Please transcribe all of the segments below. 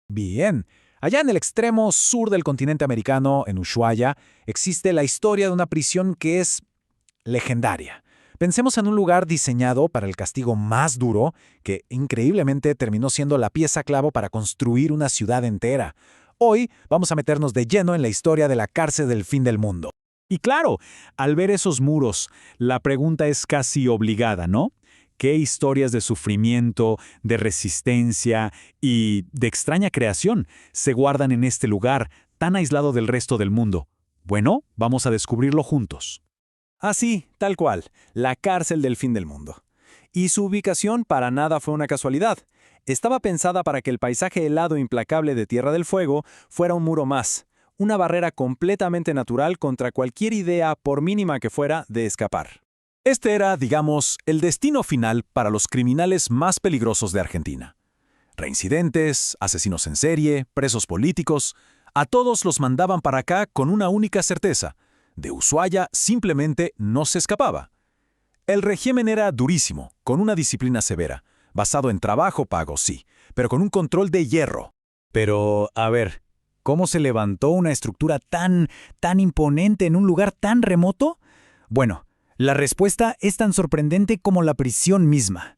Bien. Allá en el extremo sur del continente americano, en Ushuaia, existe la historia de una prisión que es legendaria. Pensemos en un lugar diseñado para el castigo más duro, que increíblemente terminó siendo la pieza clave para construir una ciudad entera. Hoy vamos a meternos de lleno en la historia de la cárcel del fin del mundo. Y claro, al ver esos muros, la pregunta es casi obligada, ¿no? ¿Qué historias de sufrimiento, de resistencia y de extraña creación se guardan en este lugar tan aislado del resto del mundo? Bueno, vamos a descubrirlo juntos. Así, tal cual, la cárcel del fin del mundo. Y su ubicación para nada fue una casualidad. Estaba pensada para que el paisaje helado e implacable de Tierra del Fuego fuera un muro más, una barrera completamente natural contra cualquier idea, por mínima que fuera, de escapar. Este era, digamos, el destino final para los criminales más peligrosos de Argentina. Reincidentes, asesinos en serie, presos políticos, a todos los mandaban para acá con una única certeza: de Ushuaia simplemente no se escapaba. El régimen era durísimo, con una disciplina severa, basado en trabajo pago, sí, pero con un control de hierro. Pero, a ver, ¿cómo se levantó una estructura tan imponente en un lugar tan remoto? Bueno, la respuesta es tan sorprendente como la prisión misma.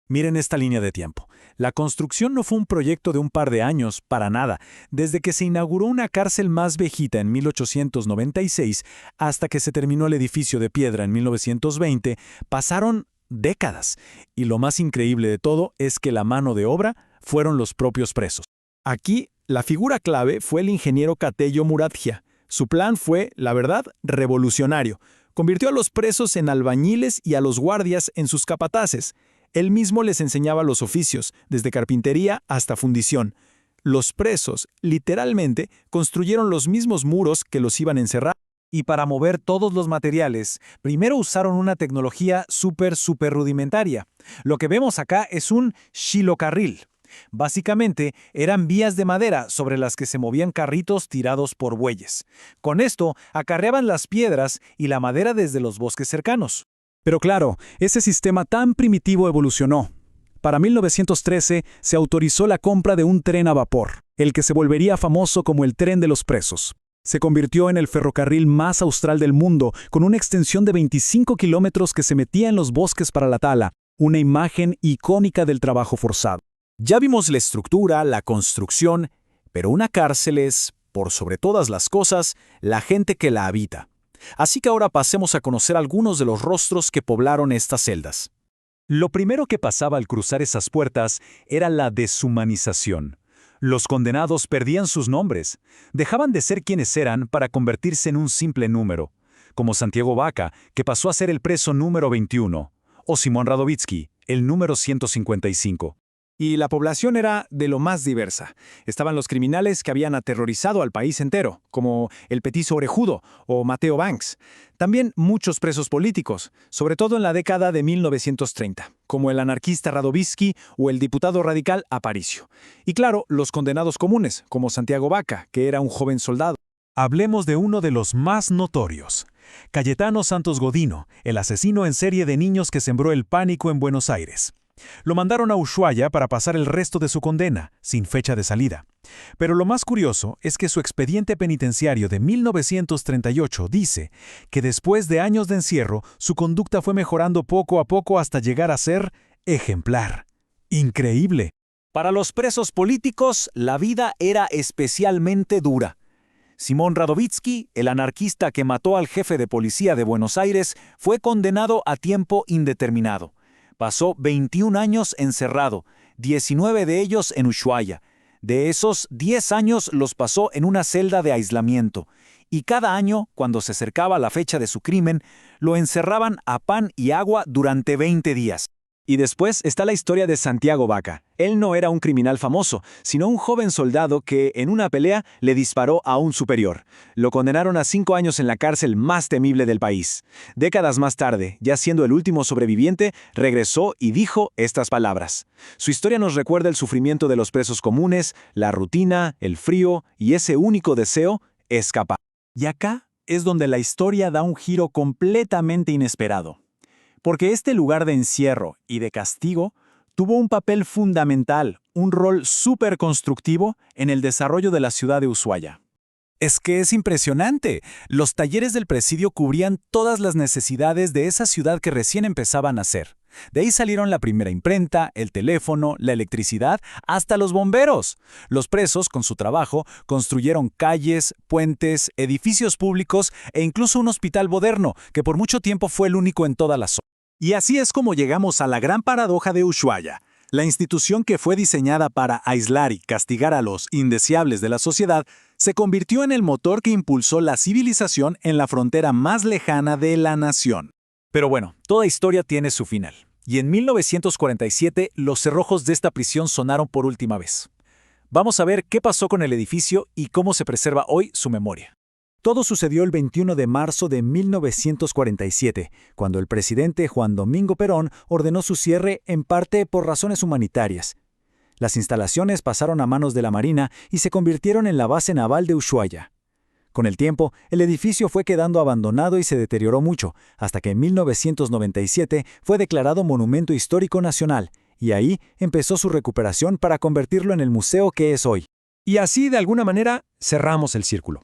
Miren esta línea de tiempo. La construcción no fue un proyecto de un par de años, para nada. Desde que se inauguró una cárcel más viejita en 1896 hasta que se terminó el edificio de piedra en 1920, pasaron décadas. Y lo más increíble de todo es que la mano de obra fueron los propios presos. Aquí, la figura clave fue el ingeniero Catello Muratgia. Su plan fue, la verdad, revolucionario. Convirtió a los presos en albañiles y a los guardias en sus capataces. Él mismo les enseñaba los oficios, desde carpintería hasta fundición. Los presos, literalmente, construyeron los mismos muros que los iban a encerrar. Y para mover todos los materiales, primero usaron una tecnología súper rudimentaria. Lo que vemos acá es un xilocarril. Básicamente, eran vías de madera sobre las que se movían carritos tirados por bueyes. Con esto, acarreaban las piedras y la madera desde los bosques cercanos. Pero claro, ese sistema tan primitivo evolucionó. Para 1913 se autorizó la compra de un tren a vapor, el que se volvería famoso como el tren de los presos. Se convirtió en el ferrocarril más austral del mundo, con una extensión de 25 kilómetros que se metía en los bosques para la tala, una imagen icónica del trabajo forzado. Ya vimos la estructura, la construcción, pero una cárcel es, por sobre todas las cosas, la gente que la habita. Así que ahora pasemos a conocer algunos de los rostros que poblaron estas celdas. Lo primero que pasaba al cruzar esas puertas era la deshumanización. Los condenados perdían sus nombres, dejaban de ser quienes eran para convertirse en un simple número, como Santiago Vaca, que pasó a ser el preso número 21, o Simón Radovitzky, el número 155. Y la población era de lo más diversa. Estaban los criminales que habían aterrorizado al país entero, como el Petiso Orejudo o Mateo Banks. También muchos presos políticos, sobre todo en la década de 1930, como el anarquista Radovitzky o el diputado radical Aparicio. Y claro, los condenados comunes, como Santiago Vaca, que era un joven soldado. Hablemos de uno de los más notorios, Cayetano Santos Godino, el asesino en serie de niños que sembró el pánico en Buenos Aires. Lo mandaron a Ushuaia para pasar el resto de su condena, sin fecha de salida. Pero lo más curioso es que su expediente penitenciario de 1938 dice que después de años de encierro, su conducta fue mejorando poco a poco hasta llegar a ser ejemplar. ¡Increíble! Para los presos políticos, la vida era especialmente dura. Simón Radovitzky, el anarquista que mató al jefe de policía de Buenos Aires, fue condenado a tiempo indeterminado. Pasó 21 años encerrado, 19 de ellos en Ushuaia. De esos, 10 años los pasó en una celda de aislamiento. Y cada año, cuando se acercaba la fecha de su crimen, lo encerraban a pan y agua durante 20 días. Y después está la historia de Santiago Vaca. Él no era un criminal famoso, sino un joven soldado que, en una pelea, le disparó a un superior. Lo condenaron a 5 años en la cárcel más temible del país. Décadas más tarde, ya siendo el último sobreviviente, regresó y dijo estas palabras. Su historia nos recuerda el sufrimiento de los presos comunes, la rutina, el frío y ese único deseo, escapar. Y acá es donde la historia da un giro completamente inesperado. Porque este lugar de encierro y de castigo Tuvo un papel fundamental, un rol súper constructivo en el desarrollo de la ciudad de Ushuaia. Es que es impresionante. Los talleres del presidio cubrían todas las necesidades de esa ciudad que recién empezaba a nacer. De ahí salieron la primera imprenta, el teléfono, la electricidad, hasta los bomberos. Los presos, con su trabajo, construyeron calles, puentes, edificios públicos e incluso un hospital moderno, que por mucho tiempo fue el único en toda la zona. Y así es como llegamos a la gran paradoja de Ushuaia. La institución que fue diseñada para aislar y castigar a los indeseables de la sociedad se convirtió en el motor que impulsó la civilización en la frontera más lejana de la nación. Pero bueno, toda historia tiene su final. Y en 1947 los cerrojos de esta prisión sonaron por última vez. Vamos a ver qué pasó con el edificio y cómo se preserva hoy su memoria. Todo sucedió el 21 de marzo de 1947, cuando el presidente Juan Domingo Perón ordenó su cierre en parte por razones humanitarias. Las instalaciones pasaron a manos de la Marina y se convirtieron en la base naval de Ushuaia. Con el tiempo, el edificio fue quedando abandonado y se deterioró mucho, hasta que en 1997 fue declarado Monumento Histórico Nacional, y ahí empezó su recuperación para convertirlo en el museo que es hoy. Y así, de alguna manera, cerramos el círculo.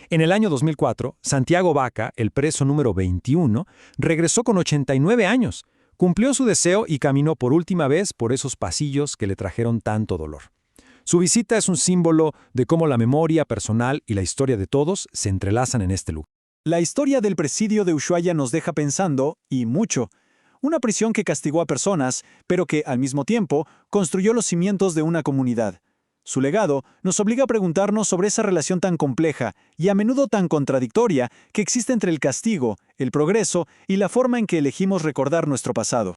En el año 2004, Santiago Vaca, el preso número 21, regresó con 89 años, cumplió su deseo y caminó por última vez por esos pasillos que le trajeron tanto dolor. Su visita es un símbolo de cómo la memoria personal y la historia de todos se entrelazan en este lugar. La historia del presidio de Ushuaia nos deja pensando, y mucho. Una prisión que castigó a personas, pero que, al mismo tiempo, construyó los cimientos de una comunidad. Su legado nos obliga a preguntarnos sobre esa relación tan compleja y a menudo tan contradictoria que existe entre el castigo, el progreso y la forma en que elegimos recordar nuestro pasado.